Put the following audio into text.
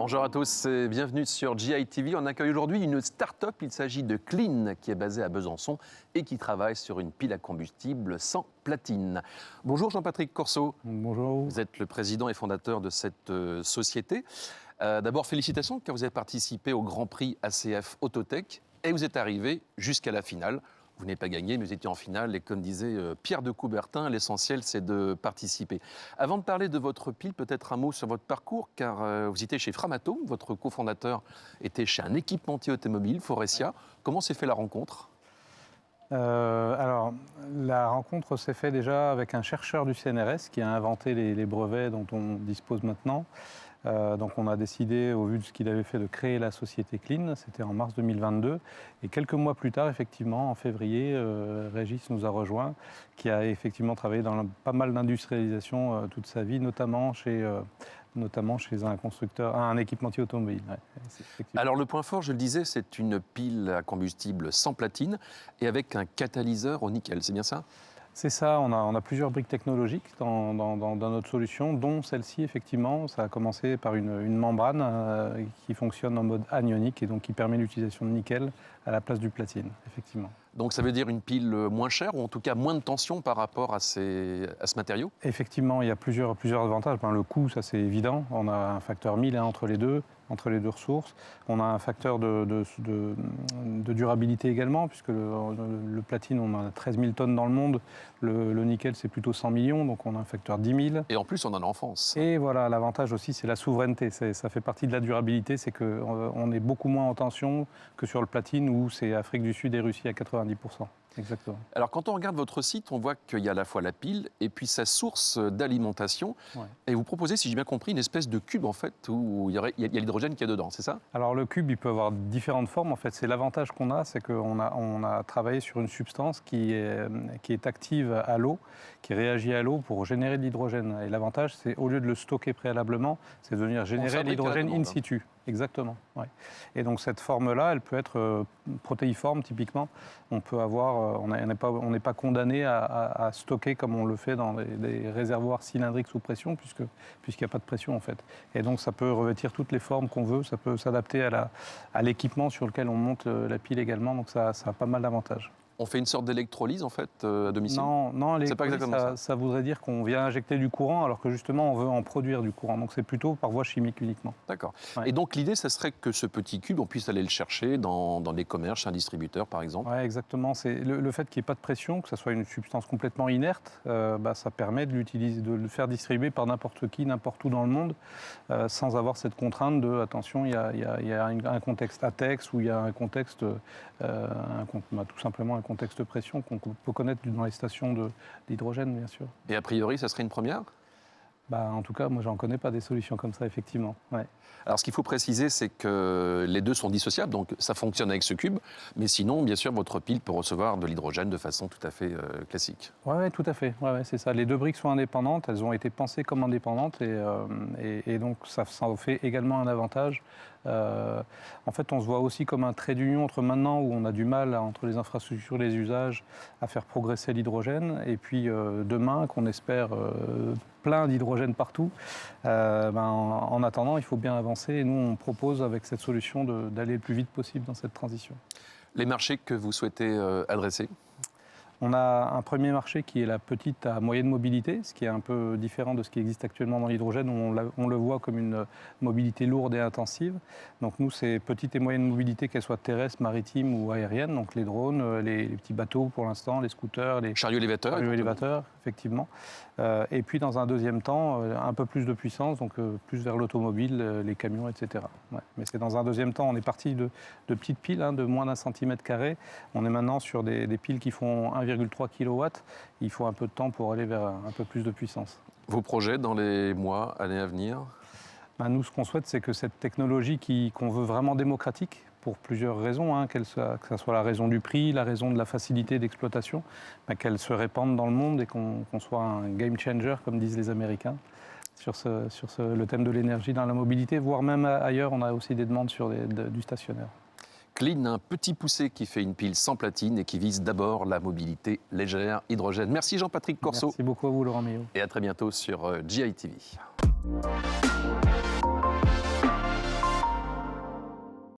Bonjour à tous et bienvenue sur GI TV. On accueille aujourd'hui une start-up. Il s'agit de Clean qui est basée à Besançon et qui travaille sur une pile à combustible sans platine. Bonjour Jean-Patrick Corseau. Bonjour. Vous êtes le président et fondateur de cette société. D'abord, félicitations car vous avez participé au Grand Prix ACF Autotech et vous êtes arrivé jusqu'à la finale. Vous n'avez pas gagné, mais vous étiez en finale et comme disait Pierre de Coubertin, l'essentiel c'est de participer. Avant de parler de votre pile, peut-être un mot sur votre parcours, car vous étiez chez Framatome, votre cofondateur était chez un équipementier automobile, Faurecia. Comment s'est fait la rencontre ? Alors, la rencontre s'est faite déjà avec un chercheur du CNRS qui a inventé les brevets dont on dispose maintenant. Donc on a décidé, au vu de ce qu'il avait fait, de créer la société Clean. C'était en mars 2022. Et quelques mois plus tard, effectivement, en février, Régis nous a rejoints, qui a effectivement travaillé dans pas mal d'industrialisation toute sa vie, notamment chez un constructeur, un équipementier automobile. Ouais, alors le point fort, je le disais, c'est une pile à combustible sans platine et avec un catalyseur au nickel, c'est bien ça ? C'est ça, on a plusieurs briques technologiques dans notre solution, dont celle-ci, effectivement. Ça a commencé par une membrane qui fonctionne en mode anionique et donc qui permet l'utilisation de nickel à la place du platine, effectivement. Donc ça veut dire une pile moins chère ou en tout cas moins de tension par rapport à ce matériau ? Effectivement, il y a plusieurs avantages. Le coût, ça c'est évident. On a un facteur 1000 entre les deux ressources. On a un facteur de durabilité également, puisque le platine, on a 13 000 tonnes dans le monde. Le nickel, c'est plutôt 100 millions, donc on a un facteur 10 000. Et en plus, on en a en France. Et voilà, l'avantage aussi, c'est la souveraineté. Ça fait partie de la durabilité, c'est qu'on est beaucoup moins en tension que sur le platine, où c'est Afrique du Sud et Russie à 90%. Exactement. Alors, quand on regarde votre site, on voit qu'il y a à la fois la pile et puis sa source d'alimentation. Ouais. Et vous proposez, si j'ai bien compris, une espèce de cube, en fait, où il y a l'hydrogène qui est dedans, c'est ça ? Alors, le cube, il peut avoir différentes formes. En fait, c'est l'avantage qu'on a, c'est qu'on a travaillé sur une substance qui est active à l'eau, qui réagit à l'eau pour générer de l'hydrogène. Et l'avantage, c'est au lieu de le stocker préalablement, c'est de venir générer l'hydrogène in situ. Exactement. Ouais. Et donc cette forme-là, elle peut être protéiforme typiquement. On peut avoir, on n'est pas condamné à stocker comme on le fait dans des réservoirs cylindriques sous pression, puisqu'il n'y a pas de pression en fait. Et donc ça peut revêtir toutes les formes qu'on veut. Ça peut s'adapter à l'équipement sur lequel on monte la pile également. Donc ça a pas mal d'avantages. On fait une sorte d'électrolyse en fait à domicile ? Non, c'est pas exactement ça. Ça voudrait dire qu'on vient injecter du courant alors que justement on veut en produire du courant. Donc c'est plutôt par voie chimique uniquement. D'accord. Ouais. Et donc l'idée, ça serait que ce petit cube, on puisse aller le chercher dans des commerces, chez un distributeur par exemple ? Oui, exactement. C'est le fait qu'il n'y ait pas de pression, que ça soit une substance complètement inerte, ça permet de le faire distribuer par n'importe qui, n'importe où dans le monde, sans avoir cette contrainte de attention, il y a un contexte ATEX ou il y a un contexte, tout simplement un contexte pression qu'on peut connaître dans les stations d'hydrogène, bien sûr. Et a priori, ça serait une première ? En tout cas, moi, j'en connais pas des solutions comme ça, effectivement. Ouais. Alors, ce qu'il faut préciser, c'est que les deux sont dissociables, donc ça fonctionne avec ce cube, mais sinon, bien sûr, votre pile peut recevoir de l'hydrogène de façon tout à fait classique. Oui, tout à fait. Ouais, c'est ça. Les deux briques sont indépendantes, elles ont été pensées comme indépendantes, et donc ça en fait également un avantage. En fait, on se voit aussi comme un trait d'union entre maintenant, où on a du mal, entre les infrastructures et les usages, à faire progresser l'hydrogène, et puis demain, qu'on espère plein d'hydrogène partout. En attendant, il faut bien avancer. Et nous, on propose avec cette solution d'aller le plus vite possible dans cette transition. Les marchés que vous souhaitez adresser ? On a un premier marché qui est la petite à moyenne mobilité, ce qui est un peu différent de ce qui existe actuellement dans l'hydrogène, où on le voit comme une mobilité lourde et intensive. Donc nous, c'est petite et moyenne mobilité, qu'elles soient terrestres, maritimes ou aériennes, donc les drones, les petits bateaux pour l'instant, les scooters, les chariots élévateurs, effectivement. Et puis dans un deuxième temps, un peu plus de puissance, donc plus vers l'automobile, les camions, etc. Ouais. Mais c'est dans un deuxième temps, on est parti de petites piles, de moins d'1 cm². On est maintenant sur des piles qui font 1,3 kW. Il faut un peu de temps pour aller vers un peu plus de puissance. Vos projets dans les mois, années à venir ? Nous, ce qu'on souhaite, c'est que cette technologie qu'on veut vraiment démocratique, pour plusieurs raisons, que ce soit la raison du prix, la raison de la facilité d'exploitation, qu'elle se répande dans le monde et qu'on soit un game changer, comme disent les Américains, sur le thème de l'énergie dans la mobilité, voire même ailleurs, on a aussi des demandes sur du stationnaire. Clean, un petit poussé qui fait une pile sans platine et qui vise d'abord la mobilité légère hydrogène. Merci Jean-Patrick Corseau. Merci beaucoup à vous Laurent Meillot. Et à très bientôt sur GI TV.